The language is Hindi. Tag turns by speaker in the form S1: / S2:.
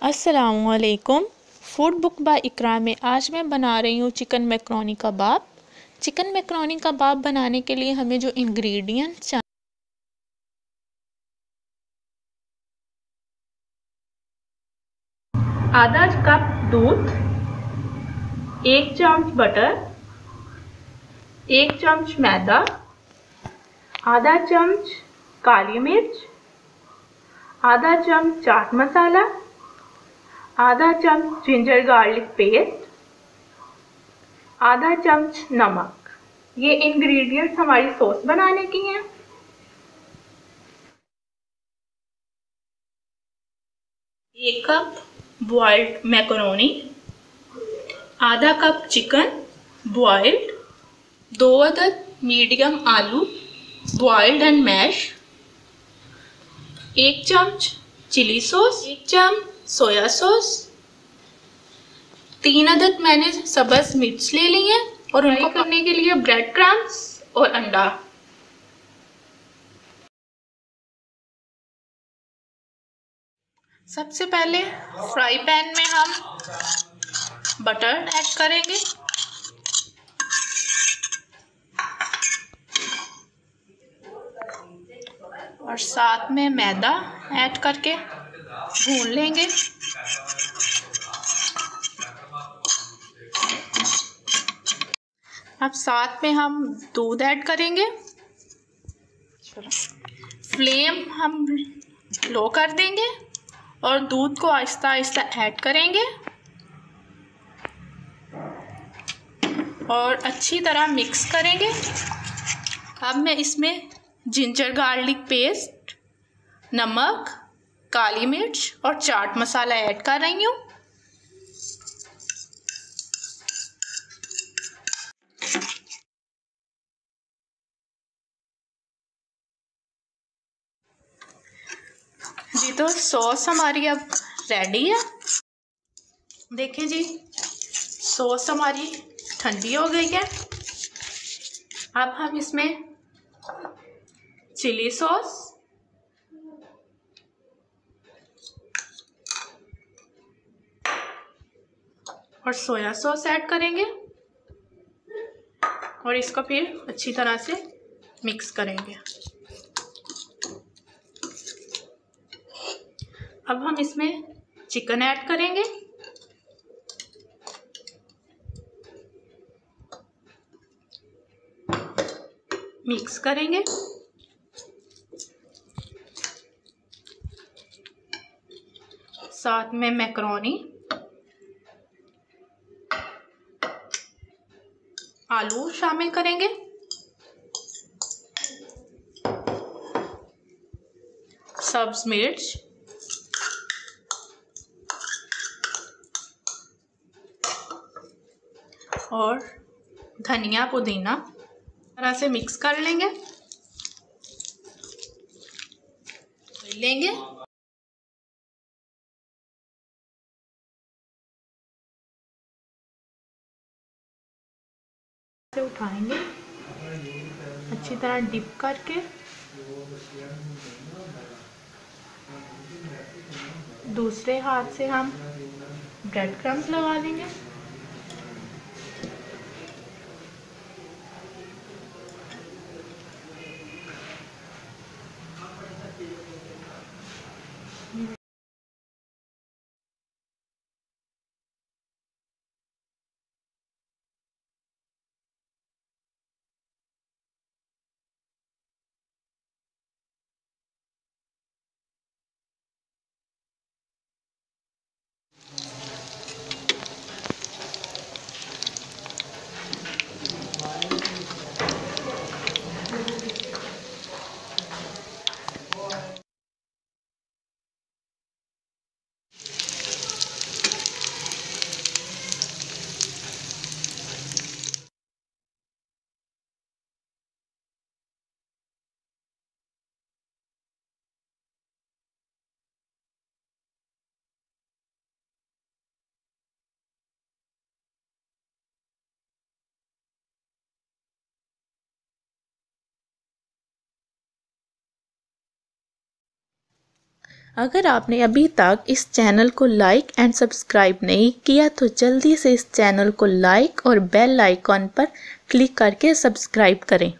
S1: अस्सलामुअलैकुम। फूड बुक बाय इकरा में आज मैं बना रही हूँ चिकन मैकरोनी कबाब। चिकन मैकरोनी कबाब बनाने के लिए हमें जो इंग्रेडिएंट्स चाहिए, आधा कप दूध, 1 चम्मच बटर, 1 चम्मच मैदा, आधा चम्मच काली मिर्च, आधा चम्मच चाट मसाला, आधा चम्मच जिंजर गार्लिक पेस्ट, आधा चम्मच नमक। ये इंग्रेडिएंट्स हमारी सॉस बनाने की हैं। एक कप बॉइल्ड मैकरोनी, आधा कप चिकन बॉइल्ड, 2 अदद मीडियम आलू बॉइल्ड एंड मैश, 1 चम्मच चिली सॉस, 1 चम्मच सोया सॉस, 3 अदद मैंने सब्ज मिर्च ले ली है और उनको करने के लिए ब्रेड क्रम्स और अंडा। सबसे पहले फ्राई पैन में हम बटर ऐड करेंगे, और साथ में मैदा ऐड करके भून लेंगे। अब साथ में हम दूध ऐड करेंगे। फ्लेम हम लो कर देंगे और दूध को आहिस्ता आहिस्ता ऐड करेंगे और अच्छी तरह मिक्स करेंगे। अब मैं इसमें जिंजर गार्लिक पेस्ट, नमक, काली मिर्च और चाट मसाला ऐड कर रही हूँ। जी तो सॉस हमारी अब रेडी है। देखिए जी, सॉस हमारी ठंडी हो गई है। अब हम इसमें चिली सॉस, और सोया सॉस ऐड करेंगे और इसको फिर अच्छी तरह से मिक्स करेंगे। अब हम इसमें चिकन ऐड करेंगे, मिक्स करेंगे। साथ में मैकरोनी, आलू शामिल करेंगे, सब्ज मिर्च, और धनिया पुदीना तरह से मिक्स कर लेंगे। से उठाएंगे अच्छी तरह डिप करके, दूसरे हाथ से हम ब्रेड क्रम्स लगा लेंगे। अगर आपने अभी तक इस चैनल को लाइक एंड सब्सक्राइब नहीं किया तो जल्दी से इस चैनल को लाइक और बेल आइकॉन पर क्लिक करके सब्सक्राइब करें।